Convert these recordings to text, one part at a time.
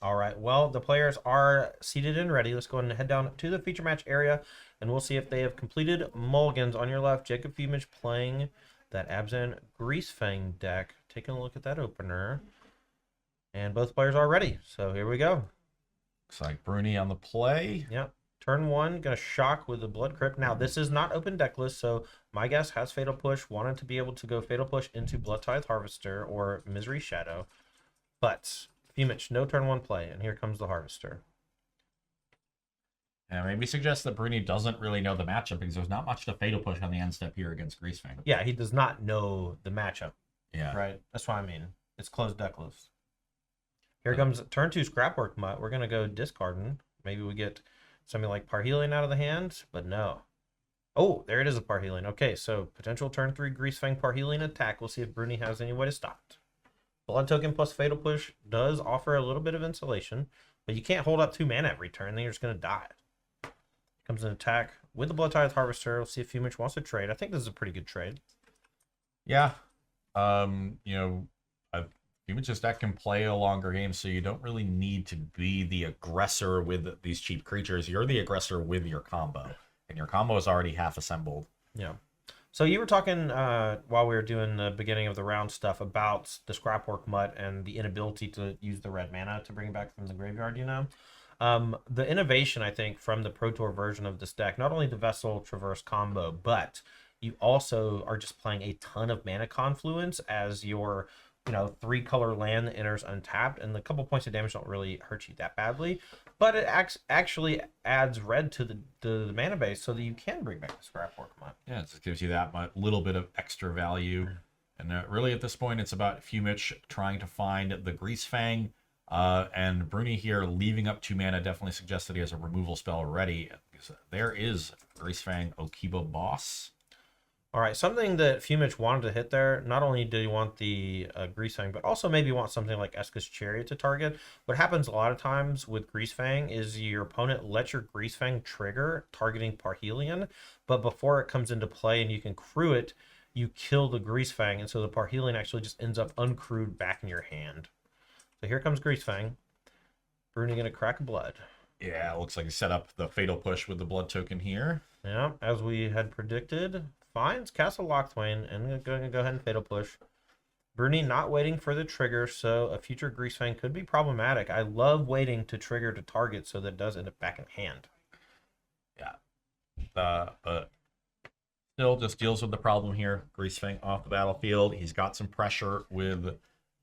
All right. Well, the players are seated and ready. Let's go ahead and head down to the feature match area, and we'll see if they have completed mulligans. On your left, Jacob Fumich playing that Abzan Greasefang deck. Taking a look at that opener. And both players are ready. So here we go. Looks like Bruni on the play. Yep. Turn one, gonna shock with the Blood Crypt. Now, this is not open deck list, so my guess has Fatal Push. Wanted to be able to go Fatal Push into Blood Tithe Harvester or Misery Shadow. But Fumich, no turn one play, and here comes the Harvester. And maybe suggest that Bruni doesn't really know the matchup because there's not much to Fatal Push on the end step here against Greasefang. Yeah, he does not know the matchup. Yeah. Right? That's what I mean. It's closed deck list. Here comes turn two Scrapwork Mutt. We're going to go discarding. Maybe we get something like Parhelion out of the hand, but no. Oh, there it is, a Parhelion. Okay, so potential turn three Greasefang Parhelion attack. We'll see if Bruni has any way to stop it. Blood Token plus Fatal Push does offer a little bit of insulation, but you can't hold up 2 mana every turn, then you're just going to die. Comes an attack with the Blood Tithe Harvester. We'll see if Fumich wants to trade. I think this is a pretty good trade. Yeah. Fumich's deck can play a longer game, so you don't really need to be the aggressor with these cheap creatures. You're the aggressor with your combo, and your combo is already half assembled. Yeah. So you were talking while we were doing the beginning of the round stuff about the Scrapwork Mutt and the inability to use the red mana to bring it back from the graveyard, you know? The innovation, I think, from the Pro Tour version of this deck, not only the Vessel Traverse combo, but you also are just playing a ton of mana confluence as your 3-color land that enters untapped, and the couple points of damage don't really hurt you that badly, but it actually adds red to the mana base so that you can bring back the Scrapwork Mutt. Yeah, it just gives you that little bit of extra value. And really at this point, it's about Fumich trying to find the Greasefang, and Bruni here leaving up 2 mana definitely suggests that he has a removal spell ready. Because there is Greasefang Okiba Boss. All right, something that Fumich wanted to hit there, not only did he want the Greasefang, but also maybe want something like Eska's Chariot to target. What happens a lot of times with Greasefang is your opponent lets your Greasefang trigger targeting Parhelion, but before it comes into play and you can crew it, you kill the Greasefang, and so the Parhelion actually just ends up uncrewed back in your hand. So here comes Greasefang. Bruni gonna crack blood. Yeah, it looks like he set up the Fatal Push with the blood token here. Yeah, as we had predicted. Finds Castle Lochthwain and going to go ahead and Fatal Push. Bruni not waiting for the trigger, so a future Greasefang could be problematic. I love waiting to trigger to target so that it does end up back in hand. Yeah. But still just deals with the problem here. Greasefang off the battlefield. He's got some pressure with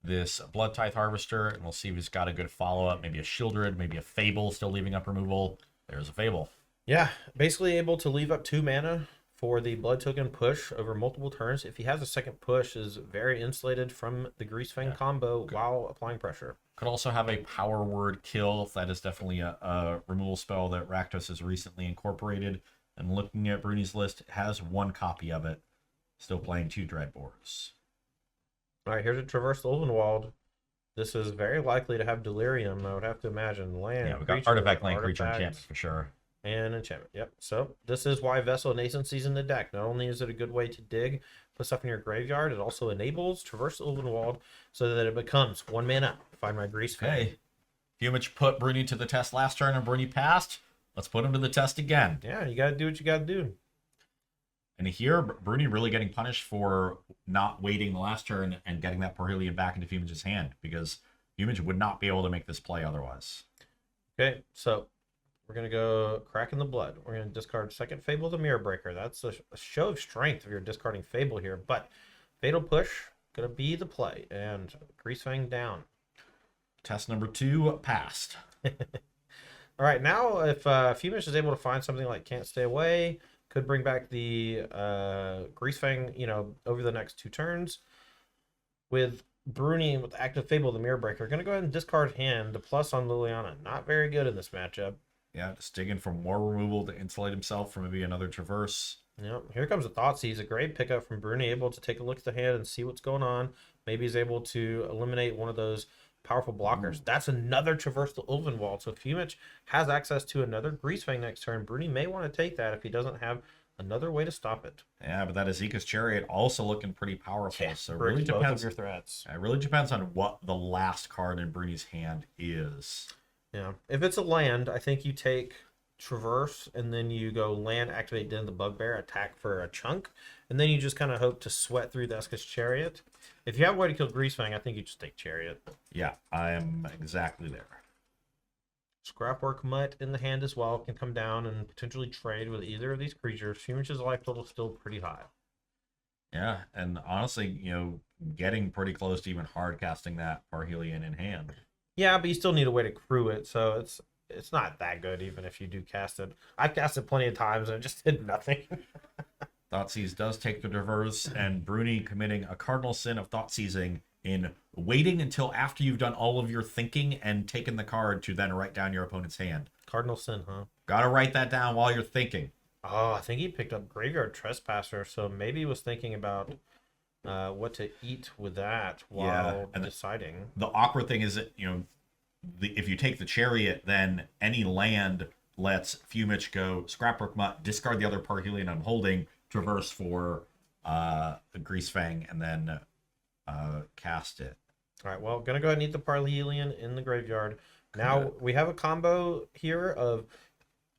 this Blood Tithe Harvester, and we'll see if he's got a good follow-up. Maybe a Shieldred, maybe a Fable still leaving up removal. There's a Fable. Yeah, basically able to leave up 2 mana for the Blood Token push over multiple turns. If he has a second push, is very insulated from the Greasefang combo while applying pressure. Could also have a Power Word kill. That is definitely a removal spell that Rakdos has recently incorporated. And looking at Bruni's list, has 1 copy of it. Still playing 2 Dreadbores. All right, here's a Traverse the Ulvenwald. This is very likely to have Delirium, I would have to imagine. Land, yeah, we got Artifact, Land, Creature, Enchantment for sure. And enchantment, yep. So this is why Vessel Nascency's in the deck. Not only is it a good way to dig, put stuff in your graveyard, it also enables Traverse the Ulvenwald so that it becomes 1 mana. Find my Greasefang. Okay. Fumich put Bruni to the test last turn and Bruni passed. Let's put him to the test again. Yeah, you gotta do what you gotta do. And here, Bruni really getting punished for not waiting the last turn and getting that Parhelion back into Fumich's hand, because Fumich would not be able to make this play otherwise. Okay, so we're going to go Crack in the Blood. We're going to discard second Fable the Mirror Breaker. That's a show of strength if you're discarding Fable here. But Fatal Push, going to be the play. And Greasefang down. Test number 2 passed. All right, now if Fumich is able to find something like Can't Stay Away, could bring back the Greasefang, over the next 2 turns. With Bruni with active Fable the Mirror Breaker, going to go ahead and discard hand. The plus on Liliana, not very good in this matchup. Yeah, just digging for more removal to insulate himself from maybe another Traverse. Yep. Here comes a Thoughtseize, a great pickup from Bruni, able to take a look at the hand and see what's going on. Maybe he's able to eliminate one of those powerful blockers. That's another Traverse the Ulvenwald. So if Fumich has access to another Greasefang next turn, Bruni may want to take that if he doesn't have Another way to stop it. Yeah, but that Azeka's Chariot also looking pretty powerful. Yeah, So it breaks really both depends. of your threats. It really depends on what the last card in Bruni's hand is. Yeah. If it's a land, I think you take Traverse and then you go land, activate Den of the Bugbear, attack for a chunk, and then you just kind of hope to sweat through the Esca's Chariot. If you have a way to kill Greasefang, I think you just take Chariot. Yeah, I am exactly there. Scrapwork Mutt in the hand as well can come down and potentially trade with either of these creatures. Fumish's life total is still pretty high. Yeah, and honestly, getting pretty close to even hard casting that Parhelion in hand. Yeah, but you still need a way to crew it, so it's not that good even if you do cast it. I've cast it plenty of times and it just did nothing. Thoughtseize does take the reverse, and Bruni committing a cardinal sin of Thoughtseizing in waiting until after you've done all of your thinking and taken the card to then write down your opponent's hand. Cardinal Sin, huh? Gotta write that down while you're thinking. Oh, I think he picked up Graveyard Trespasser, so maybe he was thinking about what to eat with that while deciding. The awkward thing is that, if you take the Chariot, then any land lets Fumich go Scrapwork Mutt, discard the other Parhelion I'm holding, traverse for Greasefang, and then cast it. All right, well, gonna go ahead and eat the Parhelion in the graveyard. Now we have a combo here of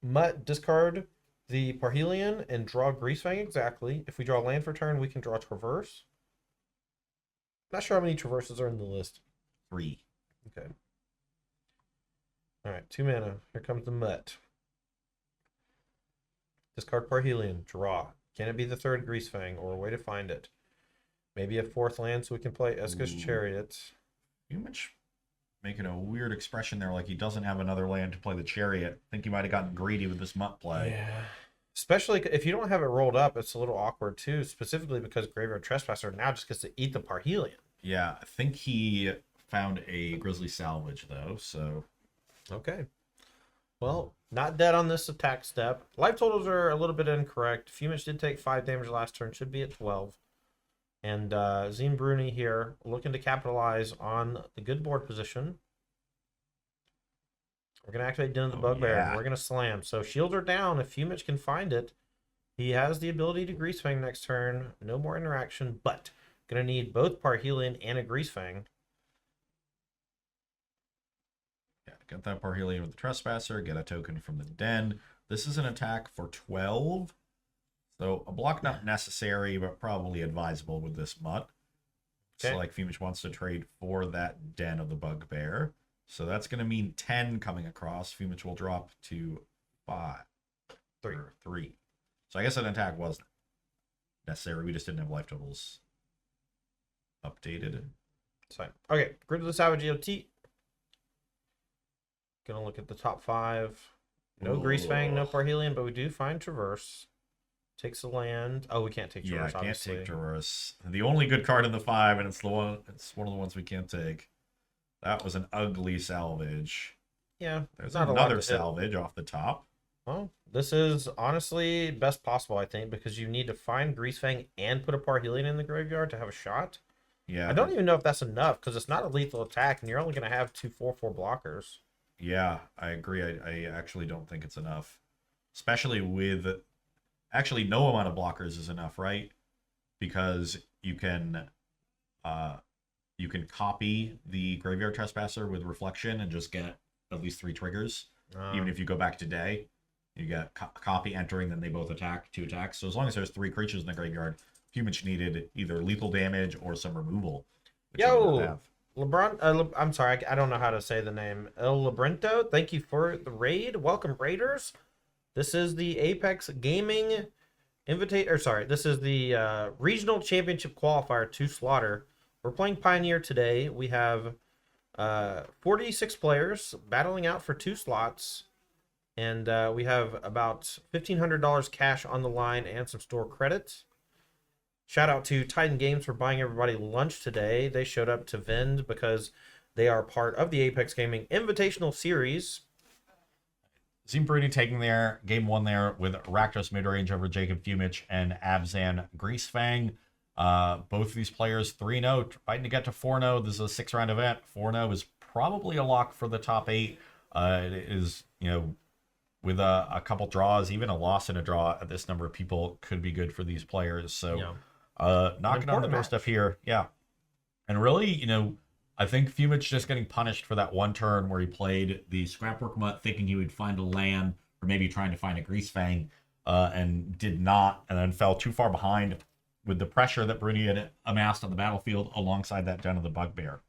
Mutt, discard the Parhelion, and draw Greasefang exactly. If we draw land for turn, we can draw Traverse. Not sure how many Traverses are in the list. 3. Okay. All right, 2 mana. Here comes the Mutt. Discard Parhelion. Draw. Can it be the third Greasefang or a way to find it? Maybe a fourth land so we can play Esca's Chariot. Fumich making a weird expression there, like he doesn't have another land to play the Chariot. I think he might have gotten greedy with this Mutt play. Yeah. Especially if you don't have it rolled up, it's a little awkward too, specifically because Graveyard Trespasser now just gets to eat the Parhelion. Yeah, I think he found a Grizzly Salvage, though, so... Okay. Well, not dead on this attack step. Life totals are a little bit incorrect. Fumich did take 5 damage last turn, should be at 12. And Zine Bruni here looking to capitalize on the good board position. We're going to activate Den of the Bugbear. Yeah. We're going to slam. So shields are down. If Fumich can find it, he has the ability to Greasefang next turn. No more interaction, but going to need both Parhelion and a Greasefang. Yeah, get that Parhelion with the Trespasser, get a token from the Den. This is an attack for 12. So a block not necessary, but probably advisable with this Mutt. Okay. So like Fumich wants to trade for that Den of the Bugbear. So that's going to mean 10 coming across. Fumich will drop to 5. 3. So I guess an attack was necessary. We just didn't have life totals updated. So, okay, Grid of the Savage EOT. Gonna look at the top 5. No Greasefang, no Parhelion, but we do find Traverse. Takes the land. Oh, we can't take Traverse, Yeah, obviously. can't take Traverse. The only good card in the 5, and it's one of the ones we can't take. That was an ugly salvage. Yeah, There's not another salvage off the top. Well, this is honestly best possible, I think, because you need to find Greasefang and put a Parhelion in the graveyard to have a shot. Yeah. I don't even know if that's enough, because it's not a lethal attack, and you're only going to have 2 4/4 blockers. Yeah, I agree. I actually don't think it's enough. Especially with... Actually, no amount of blockers is enough, right? Because you can copy the Graveyard Trespasser with Reflection and just get at least 3 triggers. Even if you go back to day, you get copy, entering, then they both attack, 2 attacks. So as long as there's 3 creatures in the graveyard, Fumich needed either lethal damage or some removal. Yo! LeBron, I'm sorry, I don't know how to say the name. El Labrento, thank you for the raid. Welcome, Raiders. This is the Apex Gaming this is the Regional Championship Qualifier to Slaughter. We're playing Pioneer today. We have 46 players battling out for 2 slots. And we have about $1,500 cash on the line and some store credits. Shout out to Titan Games for buying everybody lunch today. They showed up to vend because they are part of the Apex Gaming Invitational Series. Zine Bruni taking their game 1 there with Rakdos Midrange over Jacob Fumich and Abzan Greasefang. Both of these players 3-0, fighting to get to 4-0. This is a 6-round event. 4-0 is probably a lock for the top 8. It is, with a couple draws, even a loss and a draw at this number of people could be good for these players. So Yeah. knocking on the doorstep here. Yeah. And really, I think Fumich just getting punished for that one turn where he played the Scrapwork Mutt thinking he would find a land or maybe trying to find a Greasefang and did not, and then fell too far behind with the pressure that Bruni had amassed on the battlefield alongside that Den of the Bugbear.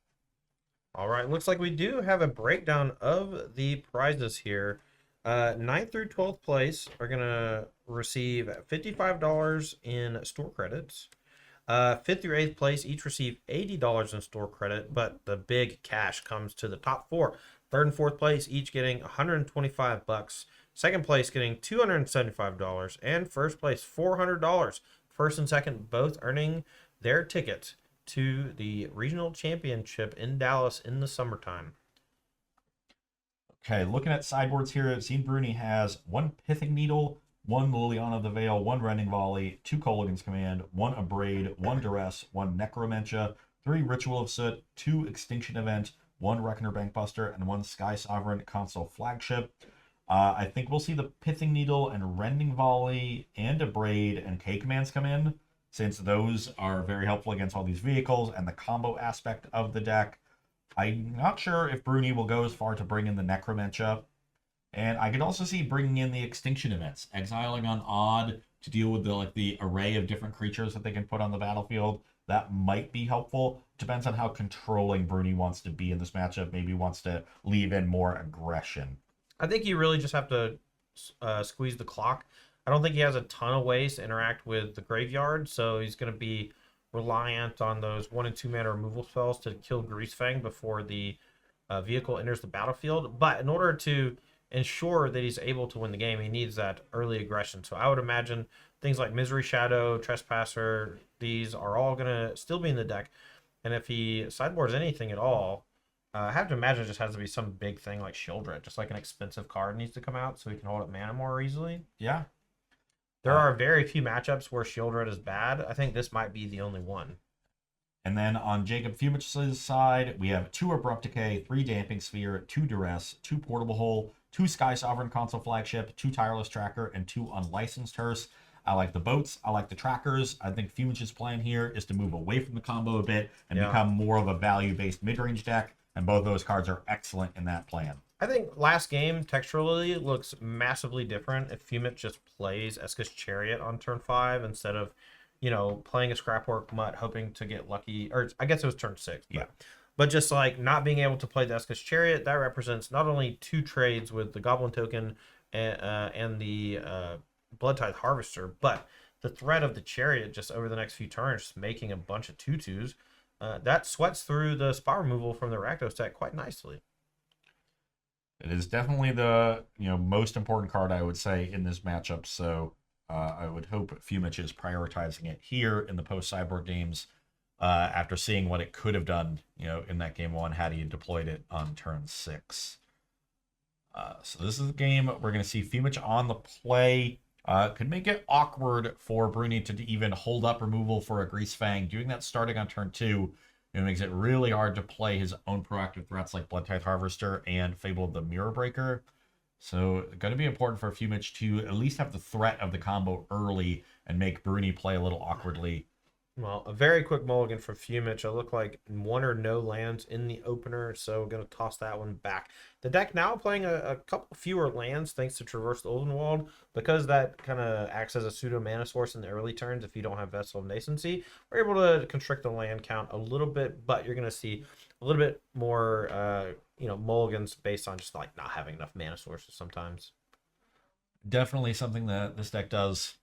All right, looks like we do have a breakdown of the prizes here. 9th through 12th place are going to receive $55 in store credits. 5th through 8th place each receive $80 in store credit, but the big cash comes to the top 4. 3rd and 4th place each getting $125. 2nd place getting $275, and 1st place $400. 1st and 2nd both earning their ticket to the regional championship in Dallas in the summertime. Okay, looking at sideboards here, it seems Bruni has 1 Pithing Needle, 1 Liliana of the Veil, 1 Rending Volley, 2 Kolaghan's Command, 1 Abrade, 1 Duress, 1 Necromentia, 3 Ritual of Soot, 2 Extinction Event, 1 Reckoner Bankbuster, and 1 Sky Sovereign Console Flagship. I think we'll see the Pithing Needle and Rending Volley and Abrade and K-Commands come in, since those are very helpful against all these vehicles and the combo aspect of the deck. I'm not sure if Bruni will go as far to bring in the Necromentia. And I could also see bringing in the Extinction Events, exiling on Odd to deal with the array of different creatures that they can put on the battlefield. That might be helpful. Depends on how controlling Bruni wants to be in this matchup. Maybe wants to leave in more aggression. I think you really just have to squeeze the clock. I don't think he has a ton of ways to interact with the graveyard, so he's going to be reliant on those 1 and 2 mana removal spells to kill Greasefang before the vehicle enters the battlefield. But in order to ensure that he's able to win the game, he needs that early aggression. So I would imagine things like Misery Shadow, Trespasser, these are all going to still be in the deck. And if he sideboards anything at all, I have to imagine it just has to be some big thing like Shieldred, just like an expensive card needs to come out so he can hold up mana more easily. Yeah. There are very few matchups where Shieldred is bad. I think this might be the only one. And then on Jacob Fumich's side, we have 2 Abrupt Decay, 3 Damping Sphere, 2 Duress, 2 Portable Hole, 2 Sky Sovereign Console Flagship, 2 Tireless Tracker, and 2 Unlicensed Hearse. I like the boats. I like the trackers. I think Fumich's plan here is to move away from the combo a bit and become more of a value-based mid-range deck. And both those cards are excellent in that plan. I think last game texturally looks massively different if Fumich just plays Eska's Chariot on turn 5 instead of, playing a Scrapwork Mutt hoping to get lucky. Or I guess it was turn 6. Yeah. But just like not being able to play the Eska's Chariot, that represents not only 2 trades with the Goblin Token and the Bloodtithe Harvester, but the threat of the Chariot just over the next few turns just making a bunch of 2/2s. That sweats through the spot removal from the Rakdos deck quite nicely. It is definitely the most important card, I would say, in this matchup. So I would hope Fumich is prioritizing it here in the post-Cyborg games after seeing what it could have done in that game 1 had he deployed it on turn 6. So this is the game we're going to see Fumich on the play. Could make it awkward for Bruni to even hold up removal for a Greasefang. Doing that starting on turn 2 makes it really hard to play his own proactive threats like Bloodtithe Harvester and Fable of the Mirror Breaker. So going to be important for Fumich to at least have the threat of the combo early and make Bruni play a little awkwardly. Well, a very quick mulligan for Fumich. I look like 1 or no lands in the opener, so going to toss that one back. The deck now playing a couple fewer lands thanks to Traverse the Ulvenwald, because that kind of acts as a pseudo mana source in the early turns. If you don't have Vessel of Nascency, we're able to constrict the land count a little bit, but you're going to see a little bit more, mulligans based on just like not having enough mana sources sometimes. Definitely something that this deck does.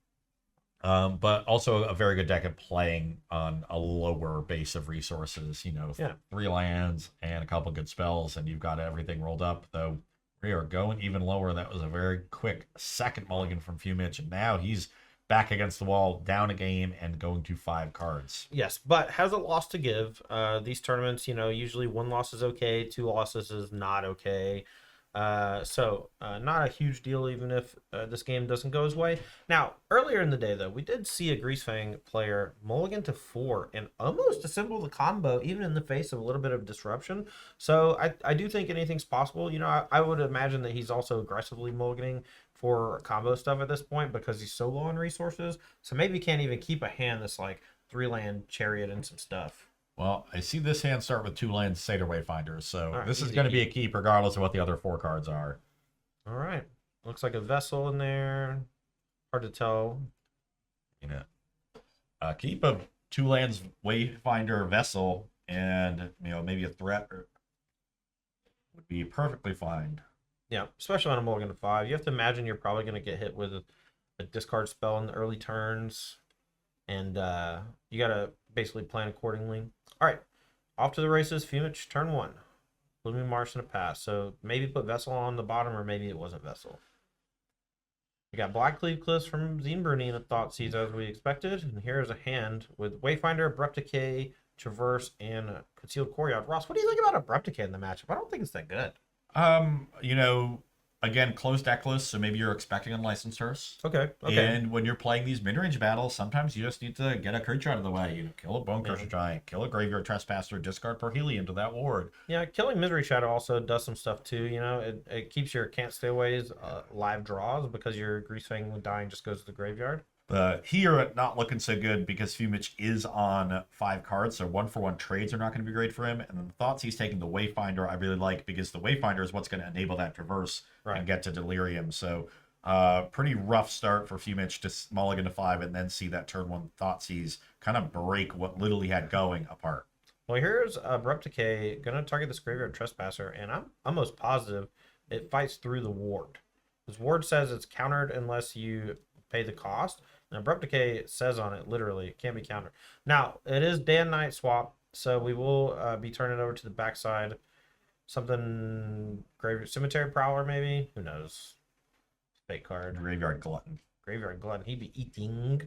But also a very good deck at playing on a lower base of resources, 3 lands and a couple good spells, and you've got everything rolled up. Though we are going even lower. That was a very quick second mulligan from Fumich, and now he's back against the wall, down a game, and going to 5 cards. Yes, but has a loss to give. These tournaments, usually 1 loss is okay, 2 losses is not okay. Not a huge deal, even if this game doesn't go his way. Now, earlier in the day, though, we did see a Greasefang player mulligan to 4 and almost assemble the combo, even in the face of a little bit of disruption. So I do think anything's possible. I would imagine that he's also aggressively mulliganing for combo stuff at this point because he's so low on resources. So maybe he can't even keep a hand that's like 3-land chariot and some stuff. Well, I see this hand start with 2 lands Satyr Wayfinders, so All right, this is easy, going to be a easy. keep regardless of what the other 4 cards are. All right. Looks like a vessel in there. Hard to tell. Keep a 2 lands Wayfinder Vessel and, maybe a threat would be perfectly fine. Yeah, especially on a mulligan to 5. You have to imagine you're probably going to get hit with a discard spell in the early turns. And you got to basically plan accordingly. All right. Off to the races. Fumich, turn 1. Blooming Marsh in a pass. So maybe put Vessel on the bottom, or maybe it wasn't Vessel. We got Black Cleave Cliffs from Zine Bruni in a Thoughtseize as we expected. And here's a hand with Wayfinder, Abrupt Decay, Traverse, and Concealed Courtyard. Ross, what do you think about Abrupt Decay in the matchup? I don't think it's that good. Again, closed deck list, so maybe you're expecting Unlicensed Hearse. Okay. And when you're playing these mid-range battles, sometimes you just need to get a creature out of the way. Kill a Bone Crusher Giant, kill a Graveyard Trespasser, discard Parhelion to that ward. Yeah, killing Misery Shadow also does some stuff too. It keeps your Can't Stay Aways live draws because your Greasefang when dying just goes to the graveyard. Here, not looking so good because Fumich is on 5 cards, so 1-for-1 trades are not going to be great for him. And then the thoughts he's taking the Wayfinder, I really like because the Wayfinder is what's going to enable that Traverse and get to Delirium. So, pretty rough start for Fumich to mulligan to 5 and then see that turn 1 Thoughtseize kind of break what little he had going apart. Well, here's Abrupt Decay going to target this Graveyard Trespasser, and I'm almost positive it fights through the ward. This ward says it's countered unless you pay the cost. And Abrupt Decay says on it, literally, it can't be countered. Now, it is day and night swap, so we will be turning over to the backside. Something, Cemetery Prowler, maybe? Who knows? Fake card. Graveyard Glutton. Graveyard Glutton. He'd be eating.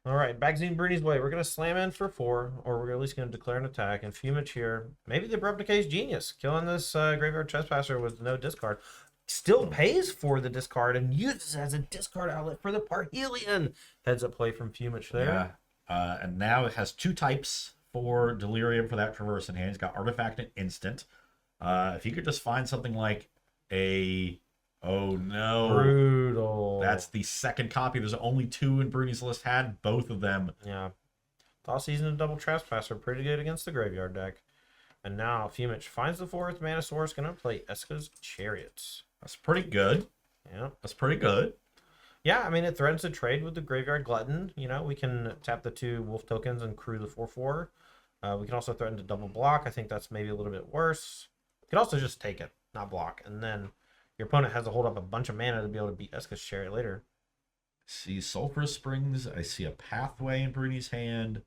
All right, back Zine Bruni's way. We're going to slam in for 4, or we're at least going to declare an attack. And Fumich here. Maybe the Abrupt Decay's genius. Killing this Graveyard Trespasser with no discard. Still pays for the discard and uses as a discard outlet for the Parhelion. Heads up play from Fumich there. Yeah. And now it has 2 types for Delirium for that Traverse in hand. He's got Artifact and Instant. If you could just find something like a... Oh, no. Brutal. That's the second copy. There's only 2 in Bruni's list. Had both of them. Yeah. Thoughtseize and a double Trespasser. Pretty good against the graveyard deck. And now Fumich finds the 4th mana source. Going to play Eska's Chariots. That's pretty good. Yeah. That's pretty good. Yeah, I mean, it threatens to trade with the Graveyard Glutton. We can tap the 2 Wolf tokens and crew the 4/4. We can also threaten to double block. I think that's maybe a little bit worse. You can also just take it, not block. And then your opponent has to hold up a bunch of mana to be able to beat Eska's Chariot later. I see Sulphur Springs. I see a Pathway in Bruni's hand.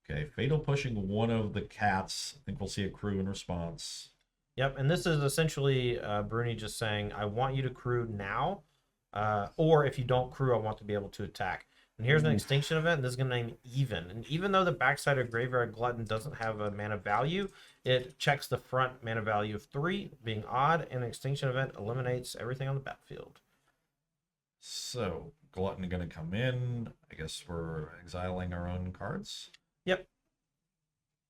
Okay, Fatal pushing one of the cats. I think we'll see a crew in response. Yep, and this is essentially Bruni just saying, I want you to crew now, or if you don't crew, I want to be able to attack. And here's an extinction event, and this is going to name Even. And even though the backside of Graveyard Glutton doesn't have a mana value, it checks the front mana value of 3, being odd, and an extinction event eliminates everything on the battlefield. So, Glutton going to come in. I guess we're exiling our own cards. Yep.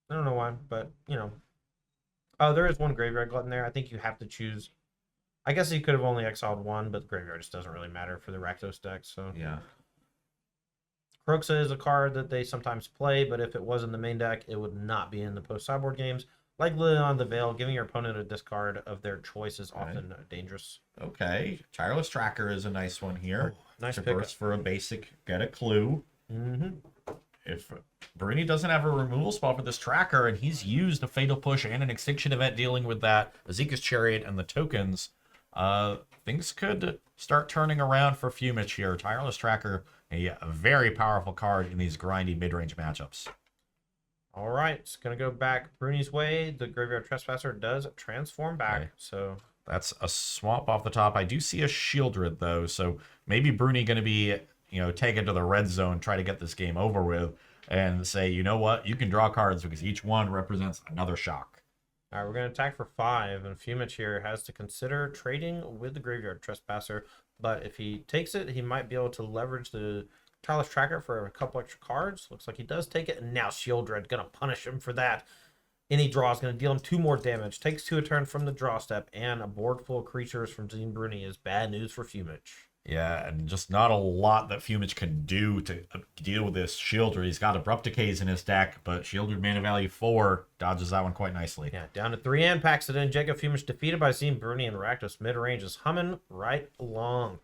I don't know why, but, Oh, there is one Graveyard Glutton there. I think you have to choose. I guess you could have only exiled 1, but the Graveyard just doesn't really matter for the Rakdos deck, so. Yeah. Kroxa is a card that they sometimes play, but if it was in the main deck, it would not be in the post-sideboard games. Like Lilion the Veil, giving your opponent a discard of their choice is often dangerous. Okay. Tireless Tracker is a nice one here. Oh, nice Traverse pick. for a basic, get a clue. If Bruni doesn't have a removal spell for this tracker, and he's used a Fatal Push and an Extinction event dealing with that, Azeka's Chariot and the tokens, things could start turning around for Fumich here. Tireless Tracker, a very powerful card in these grindy mid-range matchups. All right, it's going to go back Bruni's way. The Graveyard Trespasser does transform back, Okay. so... That's a swamp off the top. I do see a Shieldred, though, so maybe Bruni going to be, taken to the red zone, try to get this game over with, and say, you know what, you can draw cards because each one represents another shock. All right, we're going to attack for 5, and Fumich here has to consider trading with the Graveyard Trespasser, but if he takes it, he might be able to leverage the Tireless Tracker for a couple extra cards. Looks like he does take it, and now Shieldred going to punish him for that. Any draw is going to deal him 2 more damage. Takes 2 a turn from the draw step, and a board full of creatures from Zine Bruni is bad news for Fumich. Yeah, and just not a lot that Fumich can do to deal with this Shieldred. He's got Abrupt Decays in his deck, but Shieldred mana value 4 dodges that one quite nicely. Yeah, down to 3 and packs it in. Jacob Fumich defeated by Zine Bruni and Rakdos. Midrange is humming right along.